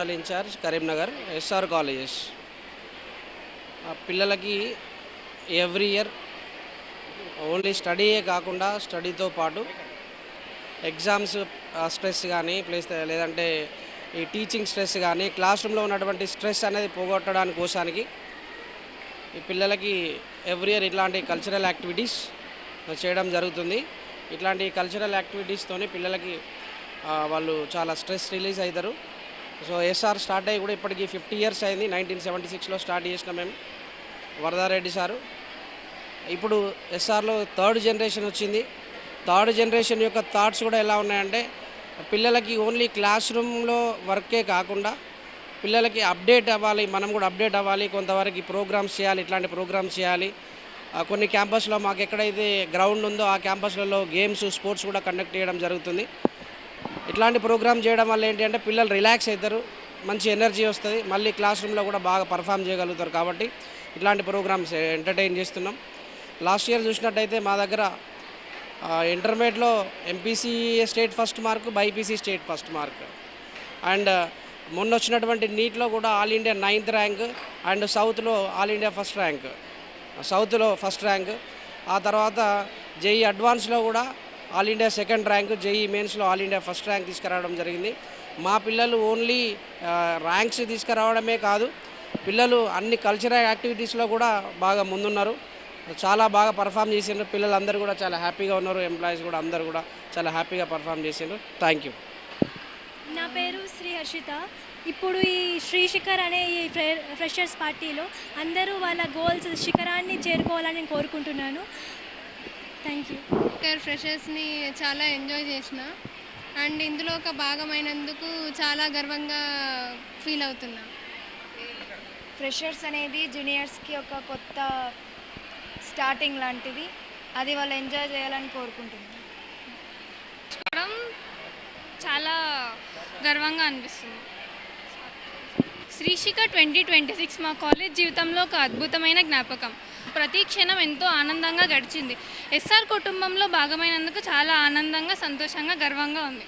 కళాశాల incharge Karimnagar SR colleges. పిల్లలకి every year only స్టడీయే కాకుండా స్టడీతో పాటు ఎగ్జామ్స్ స్ట్రెస్ కానీ ప్లస్ లేదంటే ఈ టీచింగ్ స్ట్రెస్ కానీ క్లాస్ రూమ్లో ఉన్నటువంటి స్ట్రెస్ అనేది పోగొట్టడానికి కోసానికి ఈ పిల్లలకి ఎవ్రీ ఇయర్ ఇట్లాంటి కల్చరల్ యాక్టివిటీస్ చేయడం జరుగుతుంది. ఇట్లాంటి కల్చరల్ యాక్టివిటీస్తోనే పిల్లలకి వాళ్ళు చాలా స్ట్రెస్ రిలీజ్ అవుతారు. సో ఎస్ఆర్ స్టార్ట్ అయ్యి కూడా ఇప్పటికీ 50 ఇయర్స్ అయింది. 1976లో స్టార్ట్ చేసిన మేము వరదారెడ్డి సారు. ఇప్పుడు ఎస్ఆర్లో థర్డ్ జనరేషన్ వచ్చింది. థర్డ్ జనరేషన్ యొక్క థాట్స్ కూడా ఎలా ఉన్నాయంటే పిల్లలకి ఓన్లీ క్లాస్ రూమ్లో వర్కే కాకుండా పిల్లలకి అప్డేట్ అవ్వాలి, మనం కూడా అప్డేట్ అవ్వాలి, కొంతవరకు ప్రోగ్రామ్స్ చేయాలి, ఇట్లాంటి ప్రోగ్రామ్స్ చేయాలి. కొన్ని క్యాంపస్లో మాకు ఎక్కడైతే గ్రౌండ్ ఉందో ఆ క్యాంపస్లలో గేమ్స్ స్పోర్ట్స్ కూడా కండక్ట్ చేయడం జరుగుతుంది. ఇట్లాంటి ప్రోగ్రామ్ చేయడం వల్ల ఏంటి అంటే పిల్లలు రిలాక్స్ అవుతారు, మంచి ఎనర్జీ వస్తుంది, మళ్ళీ క్లాస్ రూమ్లో కూడా బాగా పర్ఫామ్ చేయగలుగుతారు. కాబట్టి ఇట్లాంటి ప్రోగ్రామ్స్ ఎంటర్టైన్ చేస్తున్నాం. లాస్ట్ ఇయర్ చూసినట్టయితే మా దగ్గర ఇంటర్మీడియట్లో MPC state first mark, BiPC state first mark, and మొన్న వచ్చినటువంటి నీట్లో కూడా all India 9th rank, and సౌత్లో ఆల్ ఇండియా ఫస్ట్ ర్యాంక్, సౌత్లో ఫస్ట్ ర్యాంక్. ఆ తర్వాత జేఈ అడ్వాన్స్లో కూడా all India 2nd rank, JEE మెయిన్స్లో ఆల్ ఇండియా ఫస్ట్ ర్యాంక్ తీసుకురావడం జరిగింది. మా పిల్లలు ఓన్లీ ర్యాంక్స్ తీసుకురావడమే కాదు, పిల్లలు అన్ని కల్చరల్ యాక్టివిటీస్లో కూడా బాగా ముందున్నారు, చాలా బాగా పర్ఫామ్ చేసిండ్రు. పిల్లలందరూ కూడా చాలా హ్యాపీగా ఉన్నారు, ఎంప్లాయీస్ కూడా అందరూ కూడా చాలా హ్యాపీగా పర్ఫామ్ చేసిండ్రు. Thank you. నా పేరు శ్రీ హర్షిత. ఇప్పుడు ఈ శ్రీ శిఖర్ అనే ఈ ఫ్రెషర్స్ పార్టీలో అందరూ వాళ్ళ గోల్స్ శిఖరాన్ని చేరుకోవాలని నేను కోరుకుంటున్నాను. Thank you. ఫ్రెషర్స్ని చాలా ఎంజాయ్ చేసిన అండ్ ఇందులో ఒక భాగమైనందుకు చాలా గర్వంగా ఫీల్ అవుతున్నా. ఫ్రెషర్స్ అనేది జూనియర్స్కి ఒక కొత్త స్టార్టింగ్ లాంటిది, అది వాళ్ళు ఎంజాయ్ చేయాలని కోరుకుంటున్నాను. చాలా గర్వంగా అనిపిస్తుంది. శ్రీ శిఖర్ 2026 మా కాలేజ్ జీవితంలో ఒక అద్భుతమైన జ్ఞాపకం. ప్రతి క్షణం ఎంతో ఆనందంగా గడిచింది. ఎస్ఆర్ కుటుంబంలో భాగమైనందుకు చాలా ఆనందంగా, సంతోషంగా, గర్వంగా ఉంది.